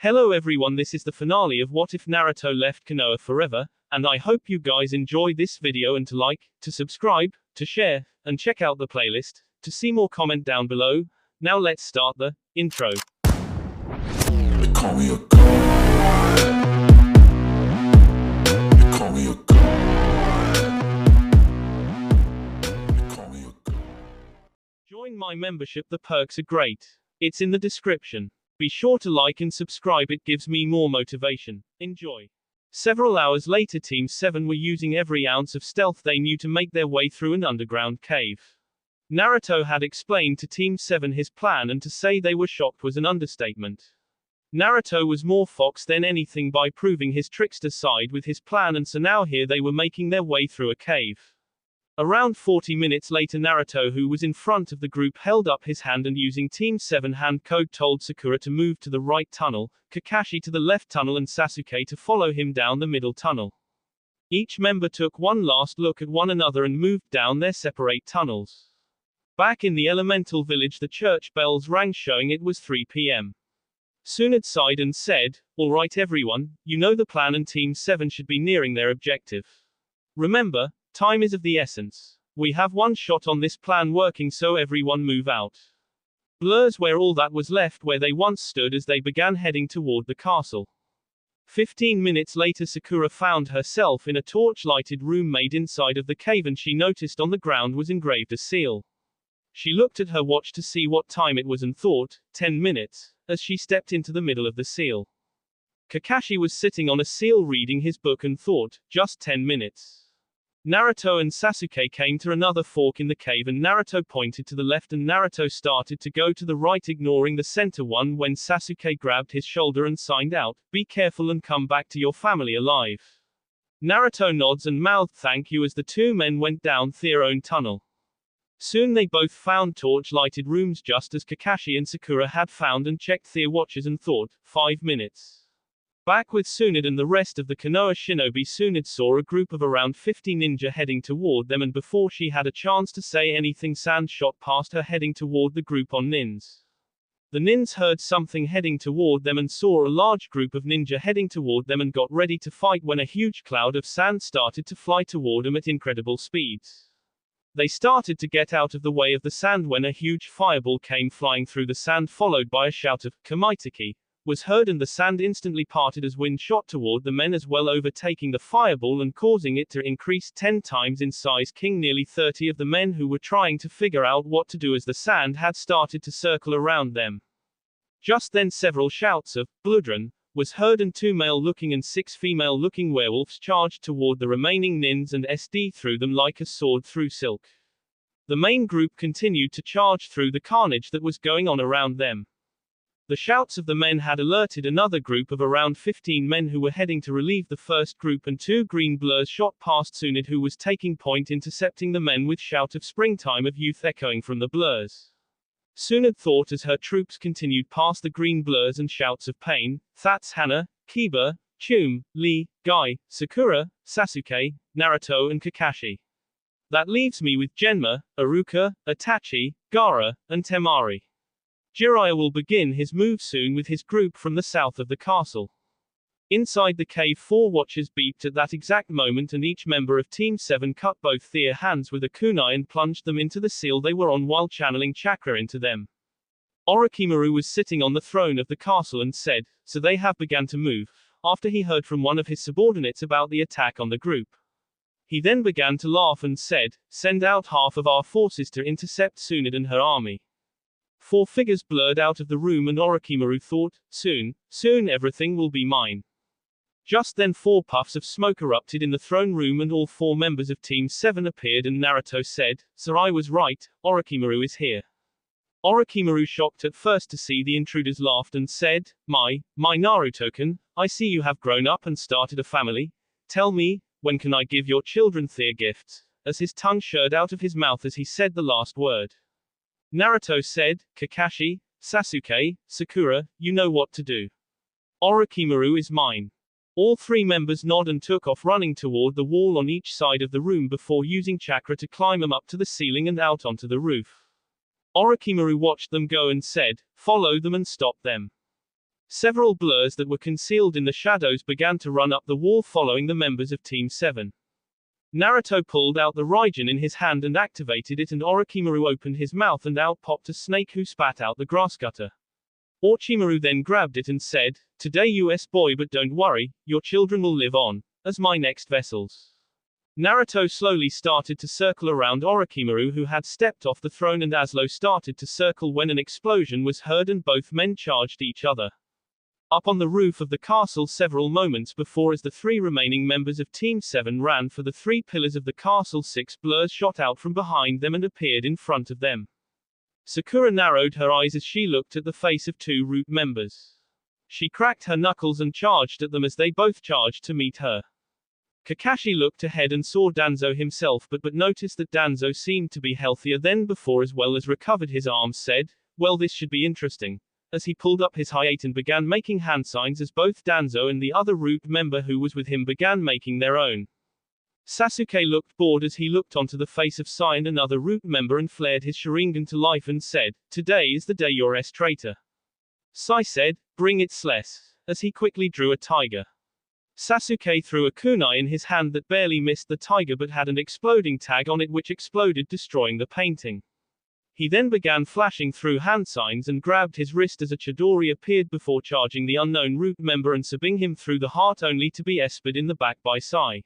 Hello everyone, this is the finale of What If Naruto Left Konoha Forever, and I hope you guys enjoy this video and to like, to subscribe, to share, and check out the playlist. To see more, comment down below. Now let's start the intro. They call me a god. They call me a god. They call me a god. Join my membership, the perks are great. It's in the description. Be sure to like and subscribe, it gives me more motivation. Enjoy. Several hours later, Team 7 were using every ounce of stealth they knew to make their way through an underground cave. Naruto had explained to Team 7 his plan, and to say they were shocked was an understatement. Naruto was more fox than anything by proving his trickster side with his plan, and so now here they were making their way through a cave. Around 40 minutes later, Naruto, who was in front of the group, held up his hand and using Team 7 hand code told Sakura to move to the right tunnel, Kakashi to the left tunnel, and Sasuke to follow him down the middle tunnel. Each member took one last look at one another and moved down their separate tunnels. Back in the elemental village, the church bells rang, showing it was 3 p.m. Tsunade sighed and said, "All right everyone, you know the plan and Team 7 should be nearing their objective. Remember, time is of the essence. We have one shot on this plan working, so everyone move out." Blurs where all that was left where they once stood as they began heading toward the castle. 15 minutes later, Sakura found herself in a torch-lighted room made inside of the cave, and she noticed on the ground was engraved a seal. She looked at her watch to see what time it was and thought, 10 minutes, as she stepped into the middle of the seal. Kakashi was sitting on a seal reading his book and thought, just 10 minutes. Naruto and Sasuke came to another fork in the cave, and Naruto pointed to the left and Naruto started to go to the right, ignoring the center one, when Sasuke grabbed his shoulder and signed out, "Be careful and come back to your family alive." Naruto nods and mouthed thank you as the two men went down their own tunnel. Soon they both found torch-lighted rooms just as Kakashi and Sakura had found, and checked their watches and thought, 5 minutes. Back with Tsunade and the rest of the Konoha shinobi, Tsunade saw a group of around 50 ninja heading toward them, and before she had a chance to say anything, Sand shot past her heading toward the group on nins. The nins heard something heading toward them and saw a large group of ninja heading toward them and got ready to fight when a huge cloud of sand started to fly toward them at incredible speeds. They started to get out of the way of the sand when a huge fireball came flying through the sand, followed by a shout of "Kamaitake" was heard, and the sand instantly parted as wind shot toward the men as well, overtaking the fireball and causing it to increase 10 times in size, killing nearly 30 of the men who were trying to figure out what to do as the sand had started to circle around them. Just then several shouts of "Bloodrun" was heard, and 2 male-looking and 6 female-looking werewolves charged toward the remaining nins and SD through them like a sword through silk. The main group continued to charge through the carnage that was going on around them. The shouts of the men had alerted another group of around 15 men who were heading to relieve the first group, and 2 green blurs shot past Tsunade, who was taking point, intercepting the men with shout of "Springtime of Youth" echoing from the blurs. Tsunade thought as her troops continued past the green blurs and shouts of pain, "That's Hana, Kiba, Chum, Lee, Guy, Sakura, Sasuke, Naruto and Kakashi. That leaves me with Genma, Iruka, Itachi, Gaara, and Temari. Jiraiya will begin his move soon with his group from the south of the castle." Inside the cave, 4 watchers beeped at that exact moment, and each member of Team 7 cut both their hands with a kunai and plunged them into the seal they were on while channeling chakra into them. Orochimaru was sitting on the throne of the castle and said, "So they have begun to move," after he heard from one of his subordinates about the attack on the group. He then began to laugh and said, "Send out half of our forces to intercept Tsunade and her army." 4 figures blurred out of the room, and Orochimaru thought, soon everything will be mine." Just then 4 puffs of smoke erupted in the throne room, and all 4 members of Team 7 appeared, and Naruto said, "Sir, I was right, Orochimaru is here." Orochimaru, shocked at first to see the intruders, laughed and said, My Naruto-kun, I see you have grown up and started a family. Tell me, when can I give your children their gifts?" as his tongue shirred out of his mouth as he said the last word. Naruto said, "Kakashi, Sasuke, Sakura, you know what to do. Orochimaru is mine." All 3 members nod and took off, running toward the wall on each side of the room before using chakra to climb them up to the ceiling and out onto the roof. Orochimaru watched them go and said, "Follow them and stop them." Several blurs that were concealed in the shadows began to run up the wall following the members of Team 7. Naruto pulled out the Raijin in his hand and activated it, and Orochimaru opened his mouth and out popped a snake who spat out the grass cutter. Orochimaru then grabbed it and said, "Today US boy, but don't worry, your children will live on, as my next vessels." Naruto slowly started to circle around Orochimaru, who had stepped off the throne, and Aslo started to circle when an explosion was heard and both men charged each other. Up on the roof of the castle several moments before, as the three remaining members of Team 7 ran for the three pillars of the castle, 6 blurs shot out from behind them and appeared in front of them. Sakura narrowed her eyes as she looked at the face of 2 root members. She cracked her knuckles and charged at them as they both charged to meet her. Kakashi looked ahead and saw Danzo himself, but noticed that Danzo seemed to be healthier than before, as well as recovered his arms. Said, "Well, this should be interesting," as he pulled up his hayate and began making hand signs as both Danzo and the other root member who was with him began making their own. Sasuke looked bored as he looked onto the face of Sai and another root member and flared his Sharingan to life and said, "Today is the day you're S traitor." Sai said, "Bring it less," as he quickly drew a tiger. Sasuke threw a kunai in his hand that barely missed the tiger but had an exploding tag on it which exploded, destroying the painting. He then began flashing through hand signs and grabbed his wrist as a Chidori appeared before charging the unknown root member and stabbing him through the heart, only to be espered in the back by Sai.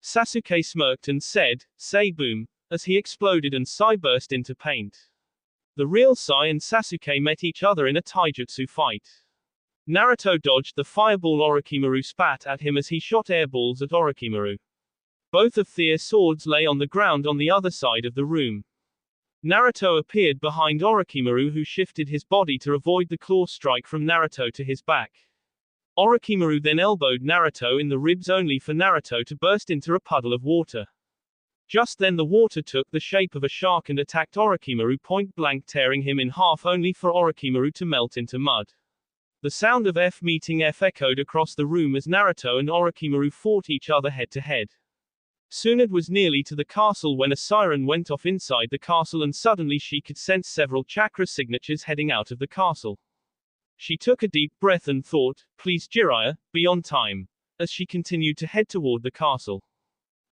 Sasuke smirked and said, "Say boom," as he exploded and Sai burst into paint. The real Sai and Sasuke met each other in a taijutsu fight. Naruto dodged the fireball Orochimaru spat at him as he shot airballs at Orochimaru. Both of their swords lay on the ground on the other side of the room. Naruto appeared behind Orochimaru, who shifted his body to avoid the claw strike from Naruto to his back. Orochimaru then elbowed Naruto in the ribs, only for Naruto to burst into a puddle of water. Just then the water took the shape of a shark and attacked Orochimaru point blank, tearing him in half, only for Orochimaru to melt into mud. The sound of F meeting F echoed across the room as Naruto and Orochimaru fought each other head to head. Tsunade was nearly to the castle when a siren went off inside the castle, and suddenly she could sense several chakra signatures heading out of the castle. She took a deep breath and thought, "Please Jiraiya, be on time," as she continued to head toward the castle.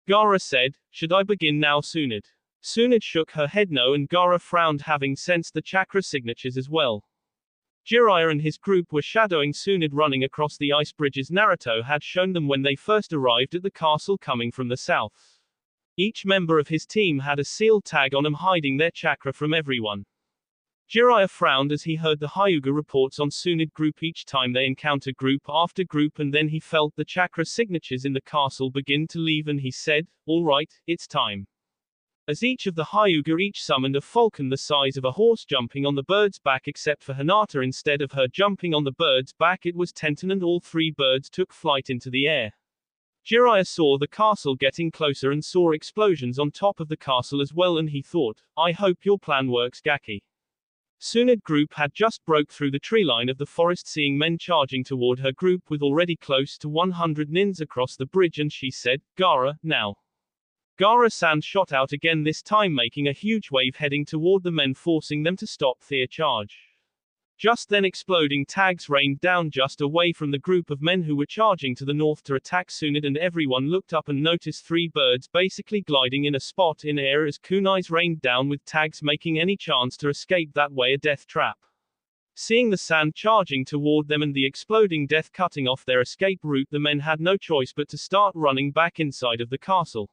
Gaara said, "Should I begin now, Tsunade?" Tsunade shook her head no, and Gaara frowned, having sensed the chakra signatures as well. Jiraiya and his group were shadowing Tsunade running across the ice bridges Naruto had shown them when they first arrived at the castle coming from the south. Each member of his team had a sealed tag on them, hiding their chakra from everyone. Jiraiya frowned as he heard the Hyuga reports on Tsunade group each time they encountered group after group, and then he felt the chakra signatures in the castle begin to leave, and he said, "All right, it's time." As each of the Hyuga each summoned a falcon the size of a horse jumping on the bird's back, except for Hinata. Instead of her jumping on the bird's back, it was Tenten, and all 3 birds took flight into the air. Jiraiya saw the castle getting closer and saw explosions on top of the castle as well, and he thought, "I hope your plan works, Gaki." Tsunade group had just broke through the tree line of the forest, seeing men charging toward her group with already close to 100 nins across the bridge, and she said, "Gaara, now." Gaara-san shot out again, this time making a huge wave heading toward the men, forcing them to stop their charge. Just then exploding tags rained down just away from the group of men who were charging to the north to attack Tsunade, and everyone looked up and noticed 3 birds basically gliding in a spot in air as kunais rained down with tags, making any chance to escape that way a death trap. Seeing the sand charging toward them and the exploding death cutting off their escape route, the men had no choice but to start running back inside of the castle.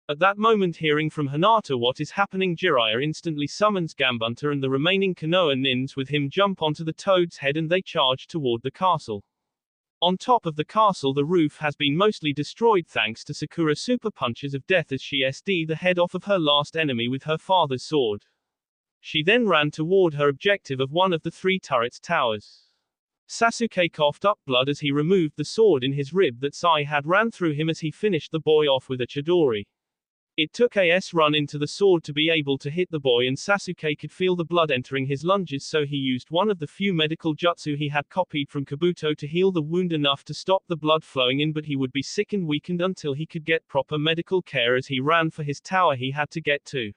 At that moment, hearing from Hinata what is happening, Jiraiya instantly summons Gambunta and the remaining Konoha nins with him jump onto the toad's head, and they charge toward the castle. On top of the castle, the roof has been mostly destroyed thanks to Sakura super punches of death as she SD the head off of her last enemy with her father's sword. She then ran toward her objective of one of the 3 turrets towers. Sasuke coughed up blood as he removed the sword in his rib that Sai had ran through him as he finished the boy off with a Chidori. It took a run into the sword to be able to hit the boy, and Sasuke could feel the blood entering his lunges, so he used one of the few medical jutsu he had copied from Kabuto to heal the wound enough to stop the blood flowing in, but he would be sick and weakened until he could get proper medical care as he ran for his tower he had to get to.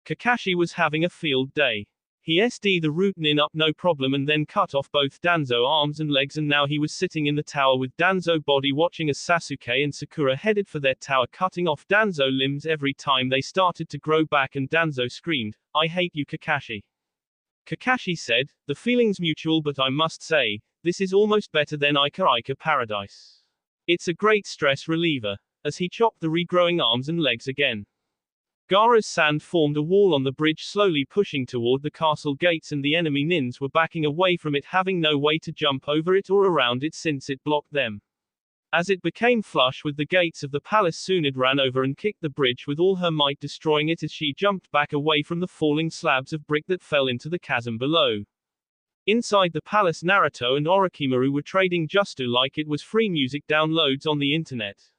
Kakashi was having a field day. He SD the Rootin up no problem and then cut off both Danzo arms and legs, and now he was sitting in the tower with Danzo body watching as Sasuke and Sakura headed for their tower, cutting off Danzo limbs every time they started to grow back, and Danzo screamed, "I hate you, Kakashi." Kakashi said, "The feeling's mutual, but I must say, this is almost better than Ika Paradise. It's a great stress reliever," as he chopped the regrowing arms and legs again. Gaara's sand formed a wall on the bridge, slowly pushing toward the castle gates, and the enemy nins were backing away from it, having no way to jump over it or around it since it blocked them. As it became flush with the gates of the palace, Tsunade ran over and kicked the bridge with all her might, destroying it as she jumped back away from the falling slabs of brick that fell into the chasm below. Inside the palace, Naruto and Orochimaru were trading Justu like it was free music downloads on the internet.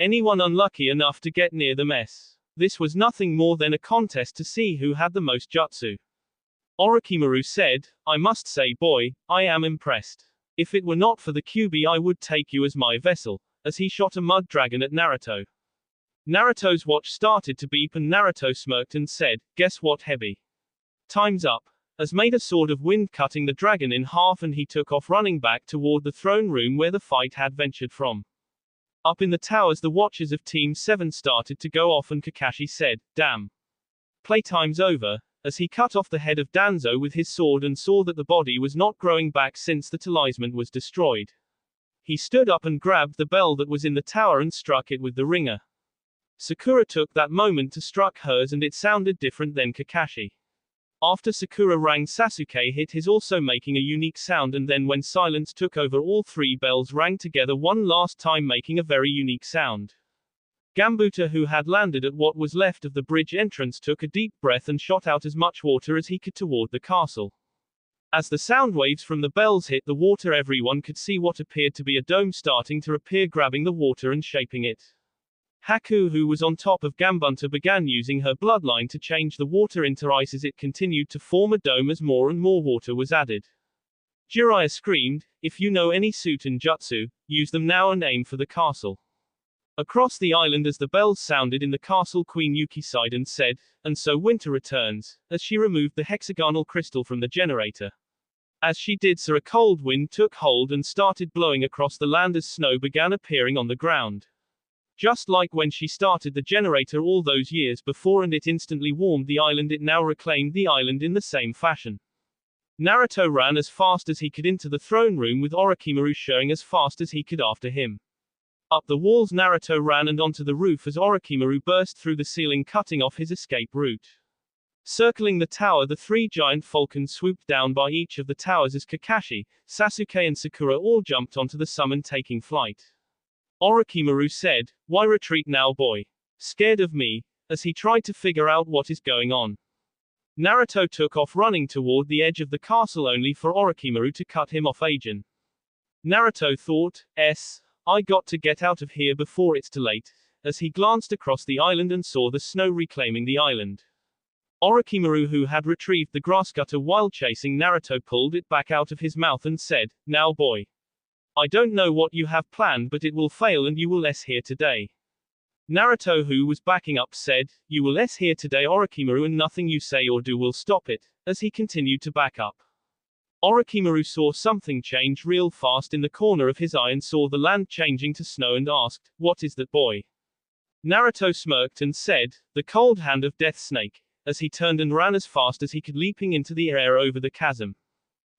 Anyone unlucky enough to get near the mess. This was nothing more than a contest to see who had the most jutsu. Orochimaru said, "I must say, boy, I am impressed. If it were not for the Kyuubi, I would take you as my vessel," as he shot a mud dragon at Naruto. Naruto's watch started to beep and Naruto smirked and said, "Guess what, Hebi? Time's up," as made a sword of wind, cutting the dragon in half, and he took off running back toward the throne room where the fight had ventured from. Up in the towers, the watches of Team 7 started to go off, and Kakashi said, "Damn. Playtime's over," as he cut off the head of Danzo with his sword and saw that the body was not growing back since the talisman was destroyed. He stood up and grabbed the bell that was in the tower and struck it with the ringer. Sakura took that moment to struck hers, and it sounded different than Kakashi. After Sakura rang, Sasuke hit his, also making a unique sound, and then when silence took over, all three bells rang together one last time, making a very unique sound. Gambuta, who had landed at what was left of the bridge entrance, took a deep breath and shot out as much water as he could toward the castle. As the sound waves from the bells hit the water, everyone could see what appeared to be a dome starting to appear, grabbing the water and shaping it. Haku, who was on top of Gambunta, began using her bloodline to change the water into ice as it continued to form a dome as more and more water was added. Jiraiya screamed, "If you know any Suiten jutsu, use them now and aim for the castle." Across the island, as the bells sounded in the castle, Queen Yuki sighed and said, "And so winter returns," as she removed the hexagonal crystal from the generator. As she did so, a cold wind took hold and started blowing across the land as snow began appearing on the ground. Just like when she started the generator all those years before, and it instantly warmed the island, it now reclaimed the island in the same fashion. Naruto ran as fast as he could into the throne room, with Orochimaru showing as fast as he could after him. Up the walls Naruto ran and onto the roof as Orochimaru burst through the ceiling, cutting off his escape route. Circling the tower, the three giant falcons swooped down by each of the towers as Kakashi, Sasuke and Sakura all jumped onto the summon, taking flight. Orochimaru said, "Why retreat now, boy? Scared of me?" as he tried to figure out what is going on. Naruto took off running toward the edge of the castle, only for Orochimaru to cut him off again. Naruto thought, I got to get out of here before it's too late, as he glanced across the island and saw the snow reclaiming the island. Orochimaru, who had retrieved the grass cutter while chasing Naruto, pulled it back out of his mouth and said, "Now, boy. I don't know what you have planned, but it will fail and you will here today." Naruto, who was backing up, said, "You will here today, Orochimaru, and nothing you say or do will stop it," as he continued to back up. Orochimaru saw something change real fast in the corner of his eye and saw the land changing to snow and asked, "What is that, boy?" Naruto smirked and said, "The cold hand of Death Snake," as he turned and ran as fast as he could, leaping into the air over the chasm.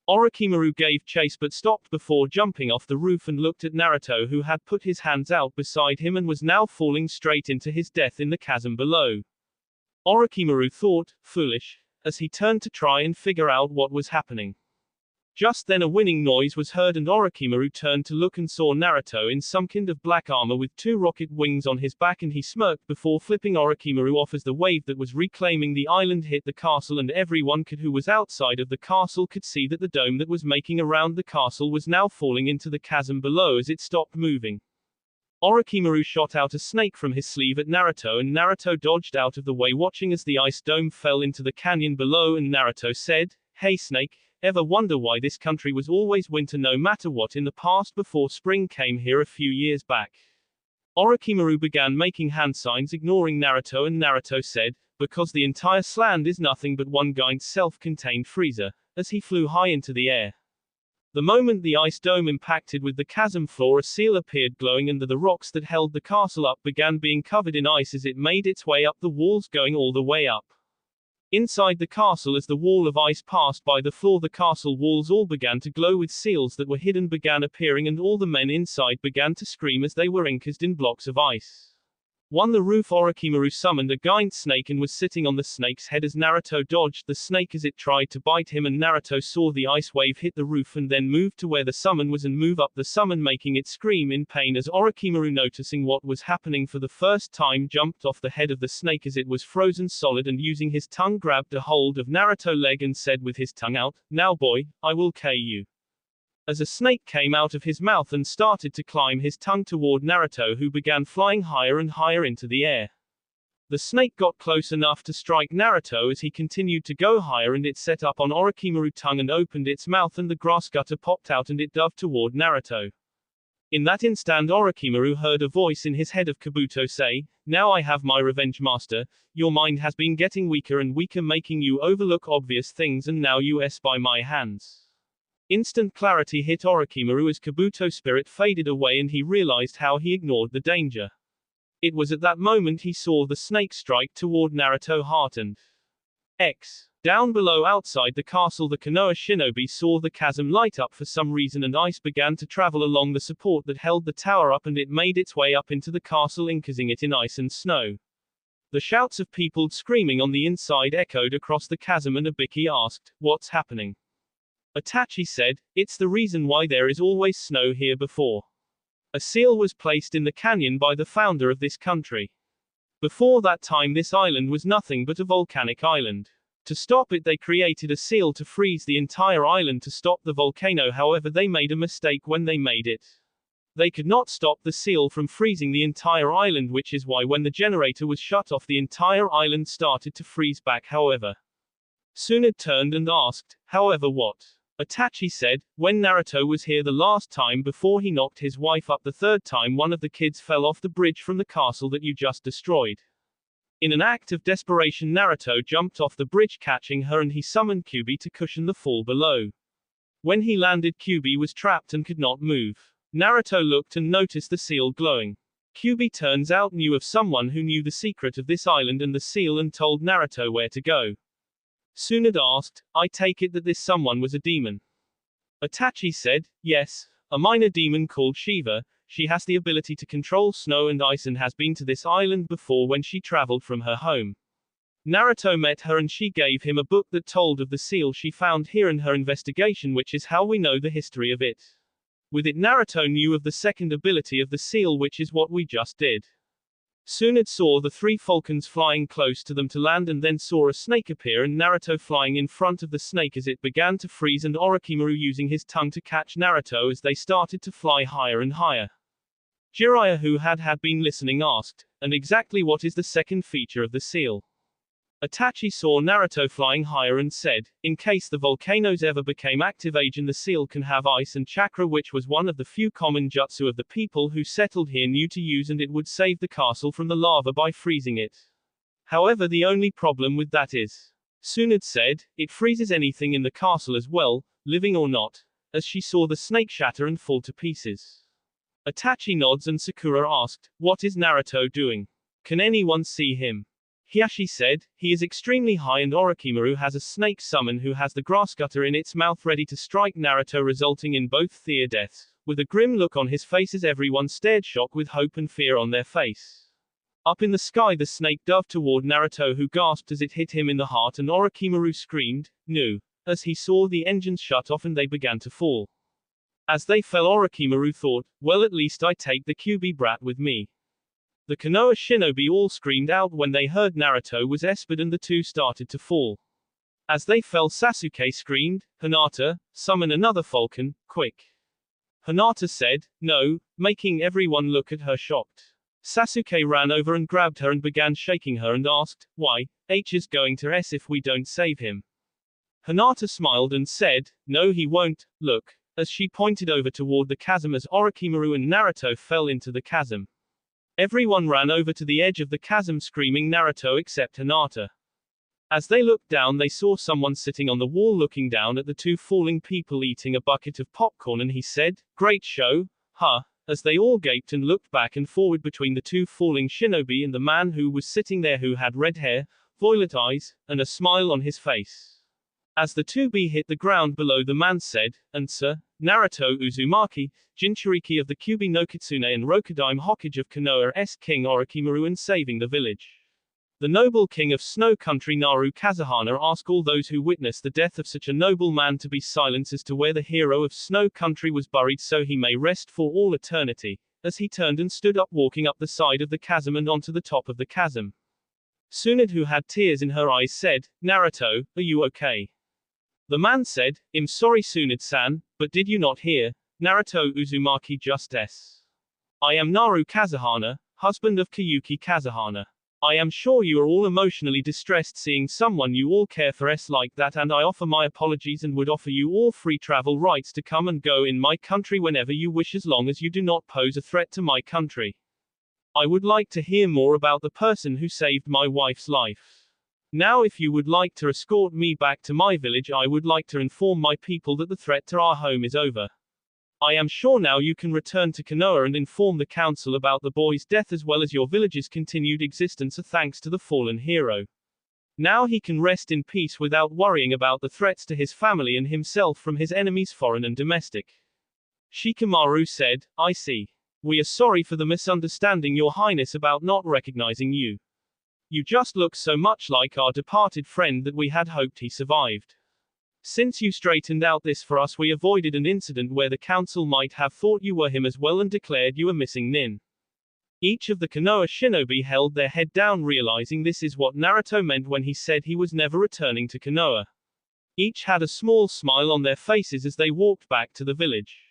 Orochimaru gave chase but stopped before jumping off the roof and looked at Naruto, who had put his hands out beside him and was now falling straight into his death in the chasm below. Orochimaru thought, foolish, as he turned to try and figure out what was happening. Just then a whining noise was heard and Orochimaru turned to look and saw Naruto in some kind of black armor with two rocket wings on his back, and he smirked before flipping Orochimaru off as the wave that was reclaiming the island hit the castle, and everyone who was outside of the castle could see that the dome that was making around the castle was now falling into the chasm below as it stopped moving. Orochimaru shot out a snake from his sleeve at Naruto, and Naruto dodged out of the way, watching as the ice dome fell into the canyon below, and Naruto said, "Hey snake, ever wonder why this country was always winter no matter what in the past before spring came here a few years back?" Orochimaru began making hand signs ignoring Naruto, and Naruto said, because the entire sland is nothing but one giant self-contained freezer, as he flew high into the air. The moment the ice dome impacted with the chasm floor, a seal appeared glowing under the rocks that held the castle up began being covered in ice as it made its way up the walls, going all the way up. Inside the castle, as the wall of ice passed by the floor, the castle walls all began to glow with seals that were hidden began appearing, and all the men inside began to scream as they were encased in blocks of ice. On the roof, Orochimaru summoned a giant snake and was sitting on the snake's head as Naruto dodged the snake as it tried to bite him, and Naruto saw the ice wave hit the roof and then move to where the summon was and move up the summon, making it scream in pain as Orochimaru, noticing what was happening for the first time, jumped off the head of the snake as it was frozen solid and using his tongue grabbed a hold of Naruto's leg and said with his tongue out, "Now boy, I will kill you." As a snake came out of his mouth and started to climb his tongue toward Naruto, who began flying higher and higher into the air. The snake got close enough to strike Naruto as he continued to go higher, and it set up on Orochimaru's tongue and opened its mouth, and the grass gutter popped out and it dove toward Naruto. In that instant, Orochimaru heard a voice in his head of Kabuto say, "Now I have my revenge, master. Your mind has been getting weaker and weaker, making you overlook obvious things, and now you are by my hands." Instant clarity hit Orochimaru as Kabuto's spirit faded away and he realized how he ignored the danger. It was at that moment he saw the snake strike toward Naruto's heart and X. Down below outside the castle, the Konoha shinobi saw the chasm light up for some reason, and ice began to travel along the support that held the tower up, and it made its way up into the castle, encasing it in ice and snow. The shouts of people screaming on the inside echoed across the chasm, and Ibiki asked, "What's happening?" Itachi said, "It's the reason why there is always snow here before. A seal was placed in the canyon by the founder of this country. Before that time this island was nothing but a volcanic island. To stop it they created a seal to freeze the entire island to stop the volcano, however they made a mistake when they made it. They could not stop the seal from freezing the entire island, which is why when the generator was shut off the entire island started to freeze back. However, Tsunade turned and asked, "However what?" Itachi said, "When Naruto was here the last time before he knocked his wife up the third time, one of the kids fell off the bridge from the castle that you just destroyed. In an act of desperation Naruto jumped off the bridge catching her, and he summoned Kyuubi to cushion the fall below. When he landed, Kyuubi was trapped and could not move. Naruto looked and noticed the seal glowing. Kyuubi turns out knew of someone who knew the secret of this island and the seal and told Naruto where to go." Tsunade asked, "I take it that this someone was a demon?" Itachi said, "Yes, a minor demon called Shiva. She has the ability to control snow and ice and has been to this island before when she traveled from her home. Naruto met her and she gave him a book that told of the seal she found here in her investigation, which is how we know the history of it. With it Naruto knew of the second ability of the seal, which is what we just did." Tsunade saw the three falcons flying close to them to land and then saw a snake appear and Naruto flying in front of the snake as it began to freeze, and Orochimaru using his tongue to catch Naruto as they started to fly higher and higher. Jiraiya, who had been listening, asked, "And exactly what is the second feature of the seal?" Itachi saw Naruto flying higher and said, "In case the volcanoes ever became active again, the seal can have ice and chakra, which was one of the few common jutsu of the people who settled here knew to use, and it would save the castle from the lava by freezing it. However, the only problem with that is," Tsunade said, "it freezes anything in the castle as well, living or not," as she saw the snake shatter and fall to pieces. Itachi nods and Sakura asked, "What is Naruto doing? Can anyone see him?" Hiashi said, "He is extremely high, and Orochimaru has a snake summon who has the grass cutter in its mouth ready to strike Naruto, resulting in both their deaths." With a grim look on his face as everyone stared shock with hope and fear on their face. Up in the sky the snake dove toward Naruto, who gasped as it hit him in the heart, and Orochimaru screamed, "No!" as he saw the engines shut off and they began to fall. As they fell, Orochimaru thought, "Well, at least I take the Kyuubi brat with me." The Konoha shinobi all screamed out when they heard Naruto was esped, and the two started to fall. As they fell, Sasuke screamed, "Hinata, summon another falcon, quick." Hinata said, "No," making everyone look at her shocked. Sasuke ran over and grabbed her and began shaking her and asked, "Why, H is going to S if we don't save him." Hinata smiled and said, "No, he won't, look," as she pointed over toward the chasm as Orochimaru and Naruto fell into the chasm. Everyone ran over to the edge of the chasm screaming Naruto except Hinata. As they looked down they saw someone sitting on the wall looking down at the two falling people eating a bucket of popcorn and he said, "Great show, huh?" As they all gaped and looked back and forward between the two falling shinobi and the man who was sitting there who had red hair, violet eyes, and a smile on his face. As the 2B hit the ground below the man said, "And sir, Naruto Uzumaki, Jinchuriki of the Kyubi no Kitsune and Rokudaime Hokage of Konoha King Orochimaru and saving the village." The noble king of Snow Country Naru Kazahana asked all those who witnessed the death of such a noble man to be silent as to where the hero of Snow Country was buried so he may rest for all eternity, as he turned and stood up walking up the side of the chasm and onto the top of the chasm. Tsunade who had tears in her eyes said, "Naruto, are you okay?" The man said, "I'm sorry Tsunade-san, but did you not hear? Naruto Uzumaki just s. I am Naru Kazahana, husband of Kayuki Kazahana. I am sure you are all emotionally distressed seeing someone you all care for like that and I offer my apologies and would offer you all free travel rights to come and go in my country whenever you wish as long as you do not pose a threat to my country. I would like to hear more about the person who saved my wife's life. Now if you would like to escort me back to my village I would like to inform my people that the threat to our home is over. I am sure now you can return to Konoha and inform the council about the boy's death as well as your village's continued existence thanks to the fallen hero. Now he can rest in peace without worrying about the threats to his family and himself from his enemies foreign and domestic." Shikamaru said, "I see. We are sorry for the misunderstanding your highness about not recognizing you. You just look so much like our departed friend that we had hoped he survived. Since you straightened out this for us we avoided an incident where the council might have thought you were him as well and declared you a missing nin." Each of the Konoha shinobi held their head down realizing this is what Naruto meant when he said he was never returning to Konoha. Each had a small smile on their faces as they walked back to the village.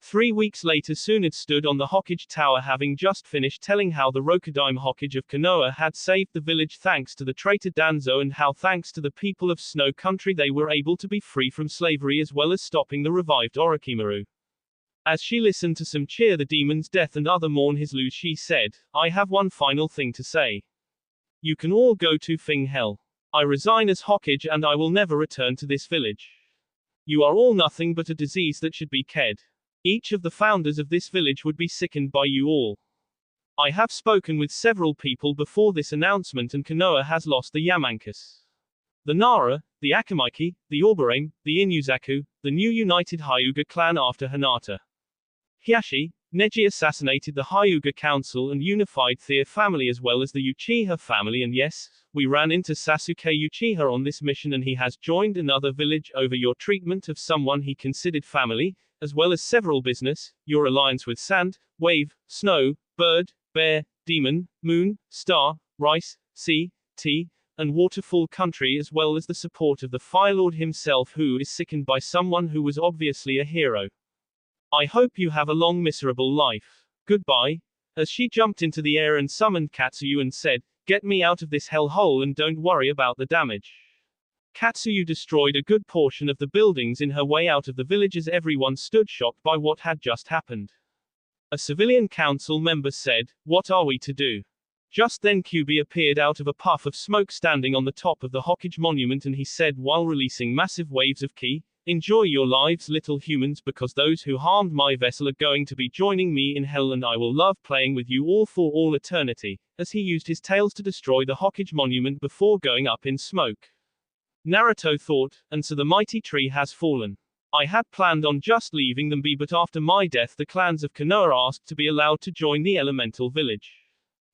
3 weeks later Tsunade stood on the Hokage Tower having just finished telling how the Rokudaime Hokage of Konoha had saved the village thanks to the traitor Danzo and how thanks to the people of Snow Country they were able to be free from slavery as well as stopping the revived Orochimaru. As she listened to some cheer the demon's death and other mourn his lose she said, "I have one final thing to say. You can all go to Fing Hell. I resign as Hokage and I will never return to this village. You are all nothing but a disease that should be ked. Each of the founders of this village would be sickened by you all. I have spoken with several people before this announcement and Konoha has lost the Yamankas. The Nara, the Akamiki, the Oburame, the Inuzaku, the new united Hyuga clan after Hinata. Hiashi, Neji assassinated the Hyuga council and unified their family as well as the Uchiha family and yes, we ran into Sasuke Uchiha on this mission and he has joined another village over your treatment of someone he considered family, as well as several business, your alliance with Sand, Wave, Snow, Bird, Bear, Demon, Moon, Star, Rice, Sea, Tea, and Waterfall country as well as the support of the Fire Lord himself who is sickened by someone who was obviously a hero. I hope you have a long miserable life. Goodbye." As she jumped into the air and summoned Katsuyu and said, "Get me out of this hell hole and don't worry about the damage." Katsuyu destroyed a good portion of the buildings in her way out of the village as everyone stood shocked by what had just happened. A civilian council member said, "What are we to do?" Just then Kyubi appeared out of a puff of smoke standing on the top of the Hokage monument and he said while releasing massive waves of ki, "Enjoy your lives little humans because those who harmed my vessel are going to be joining me in hell and I will love playing with you all for all eternity," as he used his tails to destroy the Hokage monument before going up in smoke. Naruto thought, and so the mighty tree has fallen. I had planned on just leaving them be but after my death the clans of Konoha asked to be allowed to join the elemental village.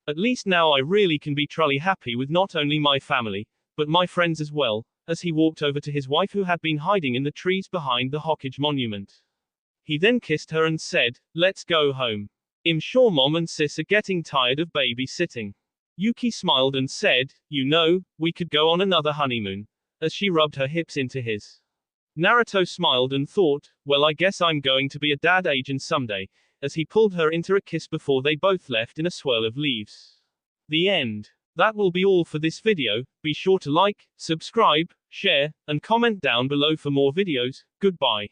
At least now I really can be truly happy with not only my family, but my friends as well, as he walked over to his wife who had been hiding in the trees behind the Hokage monument. He then kissed her and said, "Let's go home. I'm sure mom and sis are getting tired of babysitting." Yuki smiled and said, "You know, we could go on another honeymoon," as she rubbed her hips into his. Naruto smiled and thought, well I guess I'm going to be a dad agent someday, as he pulled her into a kiss before they both left in a swirl of leaves. The end. That will be all for this video. Be sure to like, subscribe, share, and comment down below for more videos. Goodbye.